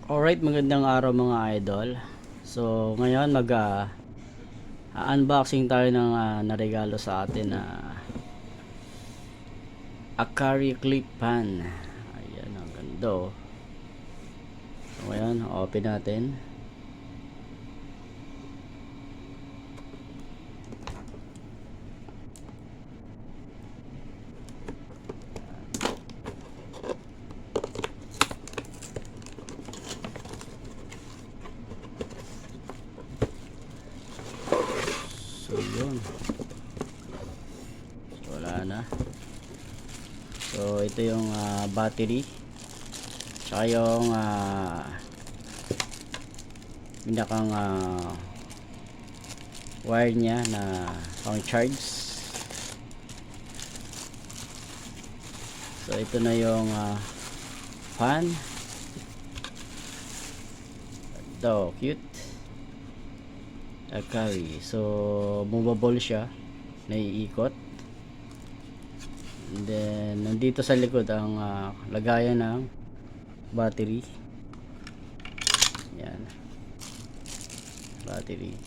Alright, magandang araw mga idol. So, ngayon unboxing tayo ng naregalo sa atin na Akari clip pan. Ayan, ang ganda oh. So, ngayon, open natin. So yun, so, wala na. So ito yung battery, tsaka yung pinakang wire nya na pang charge. So ito na yung fan. Ito, cute Akari. So movable siya, naiikot. And then nandito sa likod ang lagayan ng battery. Yan, battery.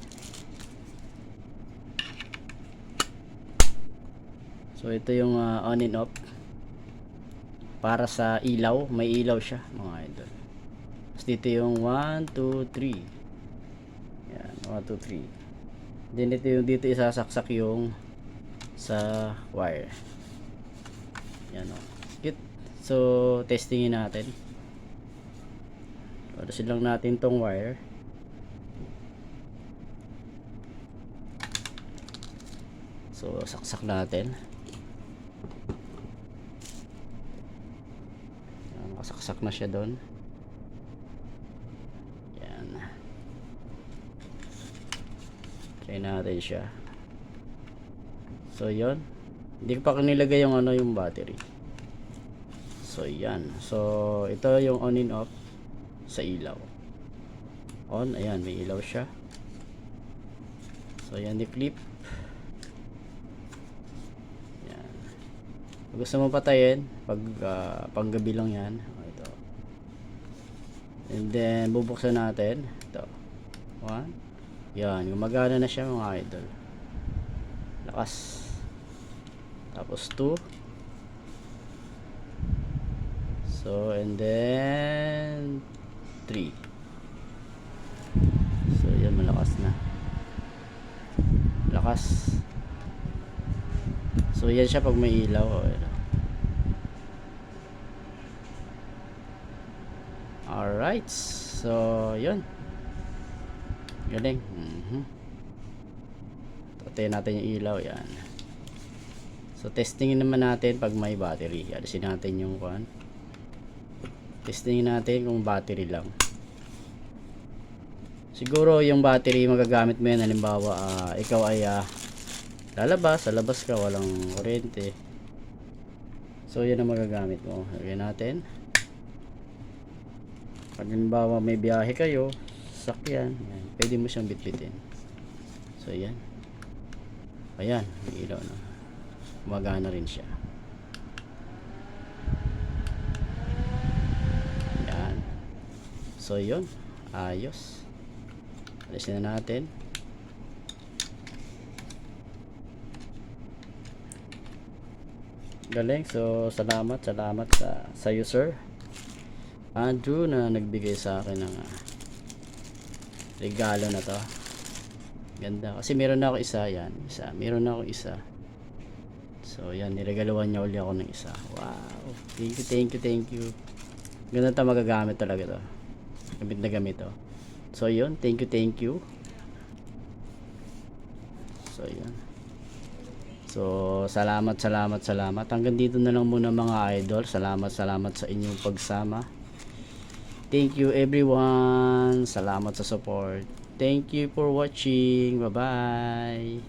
So ito yung on and off para sa ilaw. May ilaw siya mga idol. Tapos dito yung 1, 2, 3. Yan, 1, 2, 3. Then ito yung dito isasaksak yung sa wire. Yan o, cute. So testingin natin. Tapusin lang natin tong wire. So saksak natin. Nakasaksak na siya doon. Yan, try natin siya. So yun, hindi ko pa nilagay yung yung battery. So yan, so ito yung on and off sa ilaw. On, ayan, may ilaw siya. So yan, di-clip. Yan, kung gusto mo patayin panggabi lang yan. Ito, and then bubuksan natin ito. 1, yan, gumagana na siya mga idol. Lakas. Tapos 2. So and then 3. So yan, malakas na. Lakas. So yan siya pag may ilaw. Alright. So yun, galing. Patayin natin yung ilaw. Yan. So testingin naman natin pag may battery. Alisin natin yung testingin natin kung battery lang. Siguro yung battery magagamit mo yan, halimbawa ikaw ay lalabas, sa labas ka, walang kuryente. So yan ang magagamit mo. Lagyan natin. Pag halimbawa may biyahe kayo, sakyan, yan, pwede mo siyang bitbitin. So yan. Ayan, may ilaw na. Gumagana rin siya. Yan. So yun, ayos. Alisin na natin. Galing. So salamat sa user Andrew na nagbigay sa akin ng regalo na to. Ganda, kasi meron na ako isa. Yan, meron na ako isa. So yan, niregaluhan niya uli ako ng isa. Wow, thank you. Ganda ta, magagamit talaga to. Gamit na gamit to. So yun, thank you. So yun. So salamat. Hanggang dito na lang muna mga idol. Salamat sa inyong pagsama. Thank you everyone. Salamat sa support. Thank you for watching. Bye bye.